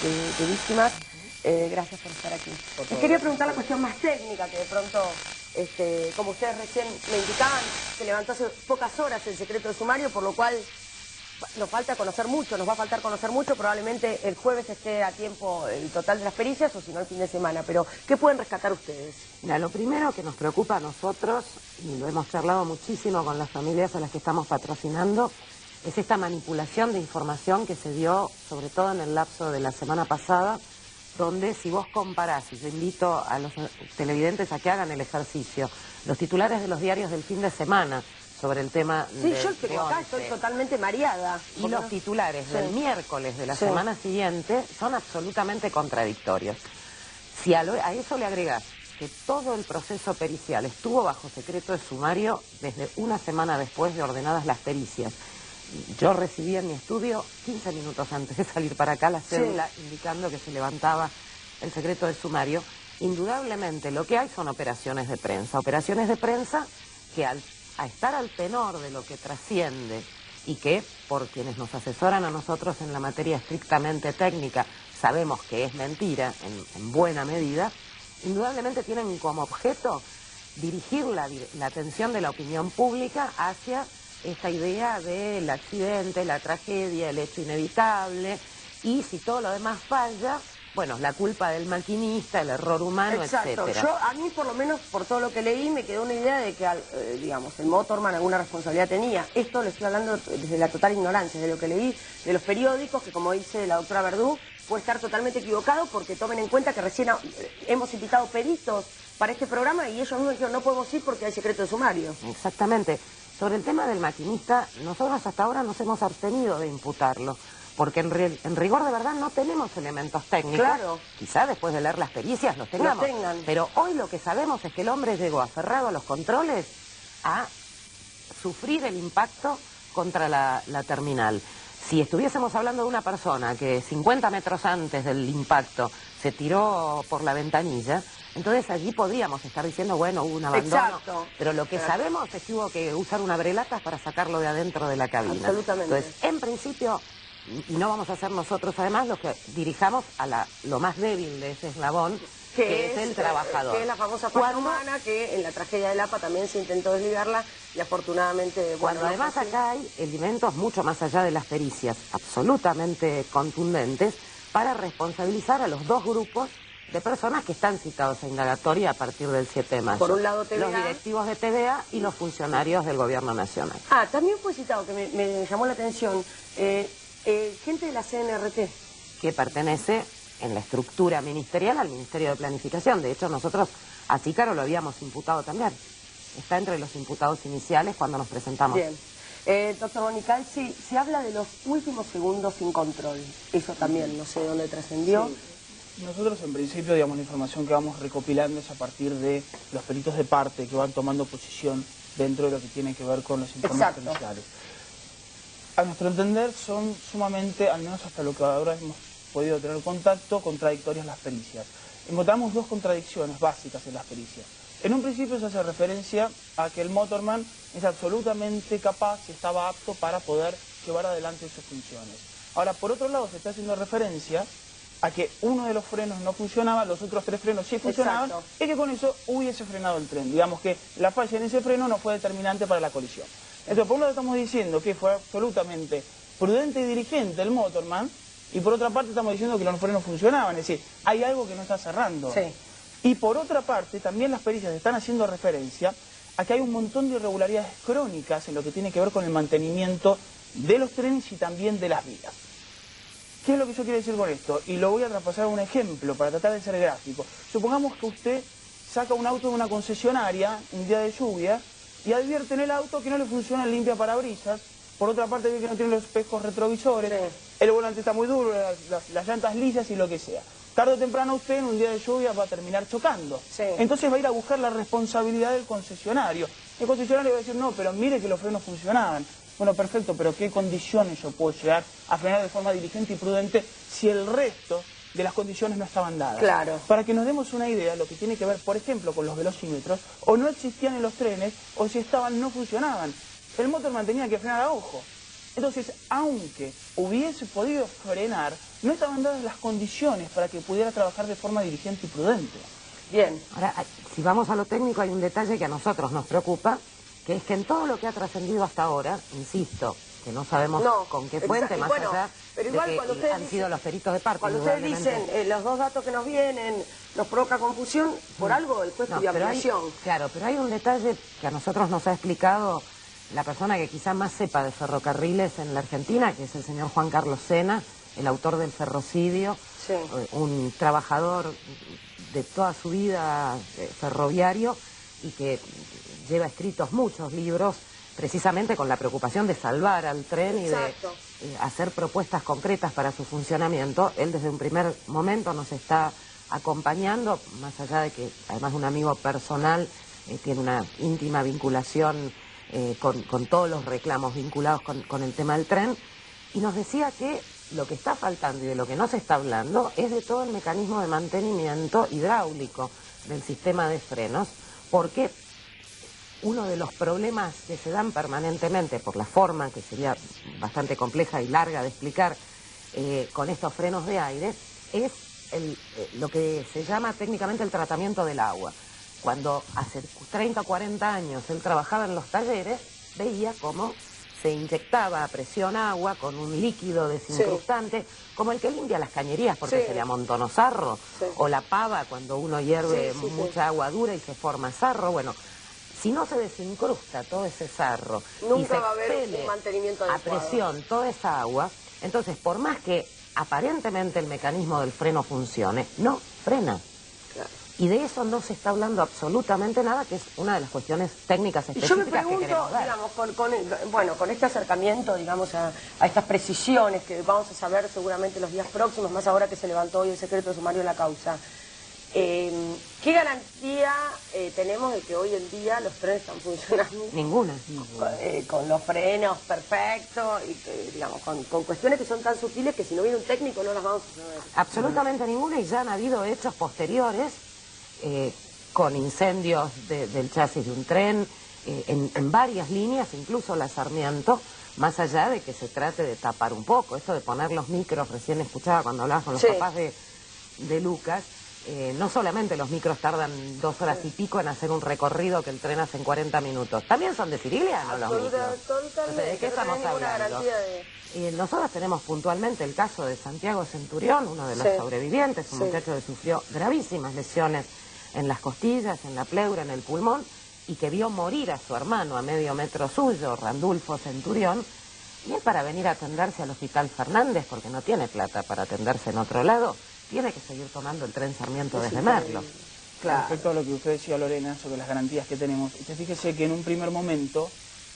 de víctimas. Gracias por estar aquí. Les quería preguntar la cuestión más técnica, que de pronto, como ustedes recién me indicaban, se levantó hace pocas horas el secreto de sumario, por lo cual nos falta conocer mucho, nos va a faltar conocer mucho. Probablemente el jueves esté a tiempo el total de las pericias, o si no el fin de semana. Pero, ¿qué pueden rescatar ustedes? Mira, lo primero que nos preocupa a nosotros, y lo hemos charlado muchísimo con las familias a las que estamos patrocinando, es esta manipulación de información que se dio, sobre todo en el lapso de la semana pasada, donde si vos comparás, y yo invito a los televidentes a que hagan el ejercicio, los titulares de los diarios del fin de semana sobre el tema sí, yo tengo acá, estoy totalmente mareada. Y los titulares del miércoles de la semana siguiente son absolutamente contradictorios. Si a eso le agregás que todo el proceso pericial estuvo bajo secreto de sumario desde una semana después de ordenadas las pericias. Yo recibí en mi estudio 15 minutos antes de salir para acá la cédula indicando que se levantaba el secreto de sumario. Indudablemente lo que hay son operaciones de prensa que a estar al tenor de lo que trasciende y que por quienes nos asesoran a nosotros en la materia estrictamente técnica sabemos que es mentira en buena medida, indudablemente tienen como objeto dirigir la atención de la opinión pública hacia esta idea del accidente, la tragedia, el hecho inevitable, y si todo lo demás falla, bueno, la culpa del maquinista, el error humano, etcétera. A mí, por lo menos, por todo lo que leí, me quedó una idea de que, digamos, el Motorman alguna responsabilidad tenía. Esto le estoy hablando desde la total ignorancia, de lo que leí de los periódicos, que como dice la doctora Verdú, puede estar totalmente equivocado, porque tomen en cuenta que recién hemos invitado peritos para este programa y ellos mismos dijeron no podemos ir porque hay secreto de sumario. Exactamente. Sobre el tema del maquinista, nosotros hasta ahora nos hemos abstenido de imputarlo, porque en rigor de verdad no tenemos elementos técnicos. Claro. Quizá después de leer las pericias los tengamos. Pero hoy lo que sabemos es que el hombre llegó aferrado a los controles a sufrir el impacto contra la terminal. Si estuviésemos hablando de una persona que 50 metros antes del impacto se tiró por la ventanilla, entonces allí podríamos estar diciendo, bueno, hubo un abandono. Exacto. Pero lo que sabemos es que hubo que usar una abrelatas para sacarlo de adentro de la cabina. Absolutamente. Entonces, en principio, y no vamos a ser nosotros además los que dirijamos a lo más débil de ese eslabón, que es el trabajador. Que es la famosa falla humana, que en la tragedia del APA también se intentó desligarla y afortunadamente... Cuando además acá hay elementos mucho más allá de las pericias, absolutamente contundentes, para responsabilizar a los dos grupos de personas que están citados a indagatoria a partir del 7 de mayo. Por un lado TVA. Los directivos de TVA y los funcionarios del gobierno nacional. También fue citado, que me llamó la atención, gente de la CNRT. Que pertenece en la estructura ministerial al Ministerio de Planificación. De hecho, nosotros a Cícaro lo habíamos imputado también. Está entre los imputados iniciales cuando nos presentamos. Bien. Doctor Bonical, se habla de los últimos segundos sin control. Eso también, no sé de dónde trascendió. Sí. Nosotros, en principio, digamos, la información que vamos recopilando es a partir de los peritos de parte que van tomando posición dentro de lo que tiene que ver con los informes policiales. A nuestro entender, son sumamente, al menos hasta lo que ahora hemos podido tener contacto, contradictorias las pericias. Encontramos dos contradicciones básicas en las pericias. En un principio se hace referencia a que el Motorman es absolutamente capaz y estaba apto para poder llevar adelante sus funciones. Ahora, por otro lado, se está haciendo referencia a que uno de los frenos no funcionaba, los otros 3 frenos sí funcionaban, y que con eso hubiese frenado el tren. Digamos que la falla en ese freno no fue determinante para la colisión. Entonces, por un lado estamos diciendo que fue absolutamente prudente y diligente el Motorman, y por otra parte estamos diciendo que los frenos funcionaban, es decir, hay algo que no está cerrando. Sí. Y por otra parte, también las pericias están haciendo referencia a que hay un montón de irregularidades crónicas en lo que tiene que ver con el mantenimiento de los trenes y también de las vías. ¿Qué es lo que yo quiero decir con esto? Y lo voy a traspasar a un ejemplo para tratar de ser gráfico. Supongamos que usted saca un auto de una concesionaria un día de lluvia y advierte en el auto que no le funciona el limpiaparabrisas. Por otra parte ve que no tiene los espejos retrovisores, el volante está muy duro, las llantas lisas y lo que sea. Tarde o temprano usted en un día de lluvia va a terminar chocando. Entonces va a ir a buscar la responsabilidad del concesionario. El concesionario va a decir, no, pero mire que los frenos funcionaban. Bueno, perfecto, pero ¿qué condiciones yo puedo llegar a frenar de forma diligente y prudente si el resto de las condiciones no estaban dadas? Claro. Para que nos demos una idea, lo que tiene que ver, por ejemplo, con los velocímetros, o no existían en los trenes, o si estaban, no funcionaban. El Motorman tenía que frenar a ojo. Entonces, aunque hubiese podido frenar, no estaban dadas las condiciones para que pudiera trabajar de forma diligente y prudente. Bien. Ahora, si vamos a lo técnico, hay un detalle que a nosotros nos preocupa, que es que en todo lo que ha trascendido hasta ahora, insisto, que no sabemos con qué fuente, más allá pero igual de cuando que ustedes han sido los peritos de parte. Cuando ustedes dicen, los dos datos que nos vienen nos provoca confusión, por algo el juez pidió ampliación. Claro, pero hay un detalle que a nosotros nos ha explicado la persona que quizá más sepa de ferrocarriles en la Argentina, que es el señor Juan Carlos Sena, el autor del ferrocidio, sí, un trabajador de toda su vida ferroviario y que lleva escritos muchos libros precisamente con la preocupación de salvar al tren y de hacer propuestas concretas para su funcionamiento. Él desde un primer momento nos está acompañando, más allá de que además un amigo personal tiene una íntima vinculación con todos los reclamos vinculados con el tema del tren, y nos decía que lo que está faltando y de lo que no se está hablando es de todo el mecanismo de mantenimiento hidráulico del sistema de frenos, porque uno de los problemas que se dan permanentemente por la forma, que sería bastante compleja y larga de explicar, con estos frenos de aire, es lo que se llama técnicamente el tratamiento del agua. Cuando hace 30 o 40 años él trabajaba en los talleres, veía cómo se inyectaba a presión agua con un líquido desincrustante, como el que limpia las cañerías porque se le amontona sarro, o la pava cuando uno hierve mucha agua dura y se forma sarro. Bueno, si no se desincrusta todo ese sarro y se va a haber expele un mantenimiento a adecuado. presión toda esa agua, entonces por más que aparentemente el mecanismo del freno funcione, no frena. Claro. Y de eso no se está hablando absolutamente nada, que es una de las cuestiones técnicas específicas yo me pregunto, que queremos ver. Digamos, con este acercamiento, digamos, a estas precisiones que vamos a saber seguramente los días próximos, más ahora que se levantó hoy el secreto de sumario en la causa, ¿qué garantía tenemos de que hoy en día los trenes están funcionando? Ninguna. Con los frenos perfectos, y digamos, con cuestiones que son tan sutiles que si no viene un técnico no las vamos a saber. Absolutamente ninguna, y ya han habido hechos posteriores con incendios del chasis de un tren, en varias líneas, incluso la Sarmiento, más allá de que se trate de tapar un poco. Esto de poner los micros, recién escuchaba cuando hablabas con los papás de Lucas, no solamente los micros tardan 2 horas y pico en hacer un recorrido que el tren hace en 40 minutos, también son de Cirigliano los micros. Entonces, ¿de qué estamos hablando? Nosotros tenemos puntualmente el caso de Santiago Centurión, uno de los sobrevivientes, un muchacho que sufrió gravísimas lesiones en las costillas, en la pleura, en el pulmón, y que vio morir a su hermano a medio metro suyo, Randulfo Centurión, y él, para venir a atenderse al Hospital Fernández, porque no tiene plata para atenderse en otro lado, tiene que seguir tomando el tren Sarmiento desde Merlo. Claro. Respecto a lo que usted decía, Lorena, sobre las garantías que tenemos, usted fíjese que en un primer momento,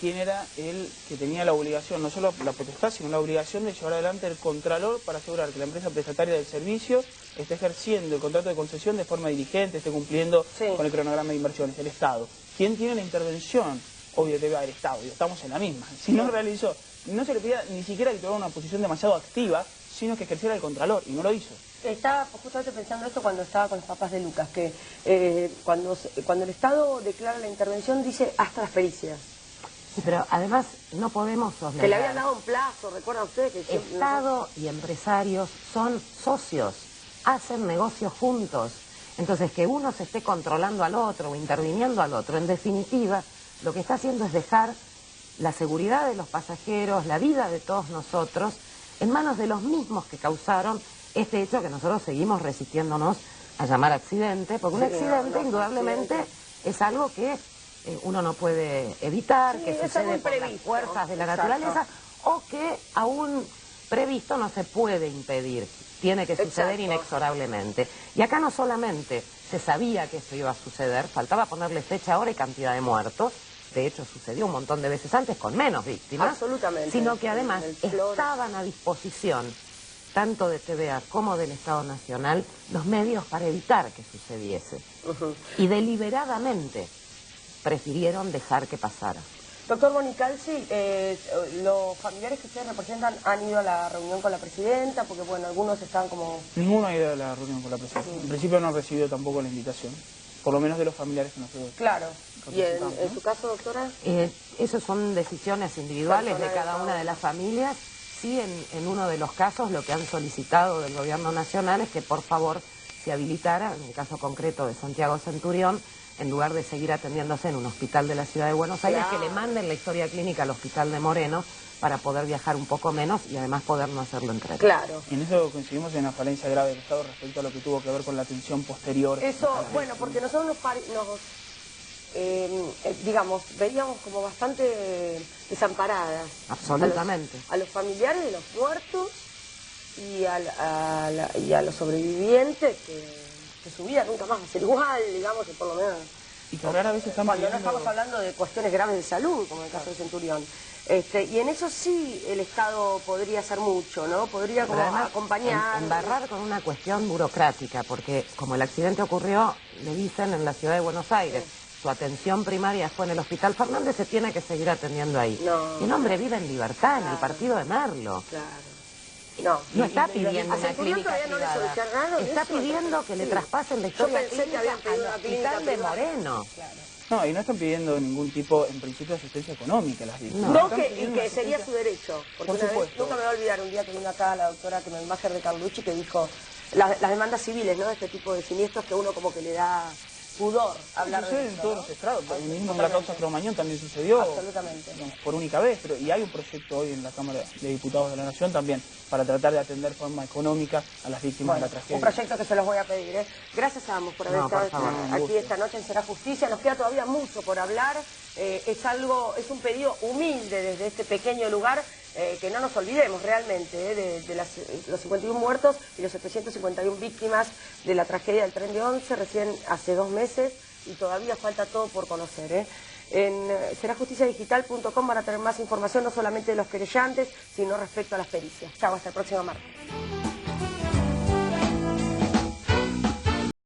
¿quién era el que tenía la obligación, no solo la potestad, sino la obligación de llevar adelante el contralor para asegurar que la empresa prestataria del servicio esté ejerciendo el contrato de concesión de forma diligente, esté cumpliendo con el cronograma de inversiones? El Estado. ¿Quién tiene la intervención? Obvio debe haber Estado, y estamos en la misma. Si no realizó, no se le pedía ni siquiera que tuviera una posición demasiado activa, sino que ejerciera el contralor, y no lo hizo. Estaba justamente pensando esto cuando estaba con los papás de Lucas, que cuando el Estado declara la intervención dice hasta las pericias. Sí, pero además no podemos soslayar. Que le habían dado un plazo, ¿recuerdan ustedes? Que Estado y empresarios son socios, hacen negocios juntos. Entonces, que uno se esté controlando al otro o interviniendo al otro, en definitiva, lo que está haciendo es dejar la seguridad de los pasajeros, la vida de todos nosotros, en manos de los mismos que causaron este hecho que nosotros seguimos resistiéndonos a llamar accidente, porque un accidente indudablemente es algo que uno no puede evitar, que sucede por las fuerzas de la naturaleza, o que aún previsto no se puede impedir, tiene que suceder inexorablemente. Y acá no solamente se sabía que esto iba a suceder, faltaba ponerle fecha, hora y cantidad de muertos. De hecho, sucedió un montón de veces antes con menos víctimas, sino que además estaban a disposición, tanto de TVA como del Estado Nacional, los medios para evitar que sucediese. Y deliberadamente prefirieron dejar que pasara. Doctor Monicalzi, los familiares que ustedes representan han ido a la reunión con la presidenta, porque bueno, algunos están como... Ninguno ha ido a la reunión con la presidenta. En principio no han recibido tampoco la invitación. Por lo menos de los familiares que nosotros... Claro. ¿Y en su caso, doctora? Esas son decisiones individuales de cada una de las familias. Sí, en uno de los casos lo que han solicitado del Gobierno Nacional es que por favor se habilitara, en el caso concreto de Santiago Centurión, en lugar de seguir atendiéndose en un hospital de la Ciudad de Buenos Aires, que le manden la historia clínica al hospital de Moreno para poder viajar un poco menos y además poder no hacerlo en tren. Claro. Y en eso coincidimos en una falencia grave del Estado respecto a lo que tuvo que ver con la atención posterior. Eso, bueno, porque nosotros digamos, veíamos como bastante desamparadas. Absolutamente. A los familiares de los muertos y a los sobrevivientes que su vida nunca más va a ser igual, digamos, que por lo menos... Y que ahora a veces estamos cuando no estamos hablando de cuestiones graves de salud, como en el caso de Centurión. Y en eso sí el Estado podría hacer mucho, ¿no? Podría como acompañar... Embarrar con una cuestión burocrática, porque como el accidente ocurrió, le dicen en la Ciudad de Buenos Aires, su atención primaria fue en el Hospital Fernández, se tiene que seguir atendiendo ahí. No. Y el hombre vive en libertad, en el partido de Merlo. Claro. No está pidiendo una clínica privada. Está pidiendo que le traspasen la historia clínica al Hospital de Moreno. Claro. No, y no están pidiendo ningún tipo, en principio, de asistencia económica a las víctimas. No, y que sería su derecho. Porque Por una vez, supuesto. nunca me voy a olvidar un día que vino acá la doctora que me máster de Carlucci, que dijo las demandas civiles, ¿no? De este tipo de siniestros que uno como que le da pudor hablar de Sucede eso, en todos ¿no? los estrados, mismo en la causa Cromañón también sucedió. Absolutamente. Digamos, por única vez, y hay un proyecto hoy en la Cámara de Diputados de la Nación también para tratar de atender de forma económica a las víctimas de la tragedia. Un proyecto que se los voy a pedir, ¿eh? Gracias a ambos por haber estado aquí esta noche en Será Justicia. Nos queda todavía mucho por hablar. Es un pedido humilde desde este pequeño lugar, que no nos olvidemos realmente de los 51 muertos y los 751 víctimas de la tragedia del tren de Once recién hace 2 meses, y todavía falta todo por conocer, ¿eh? En serajusticiadigital.com van a tener más información, no solamente de los querellantes, sino respecto a las pericias. Chao, hasta el próximo martes.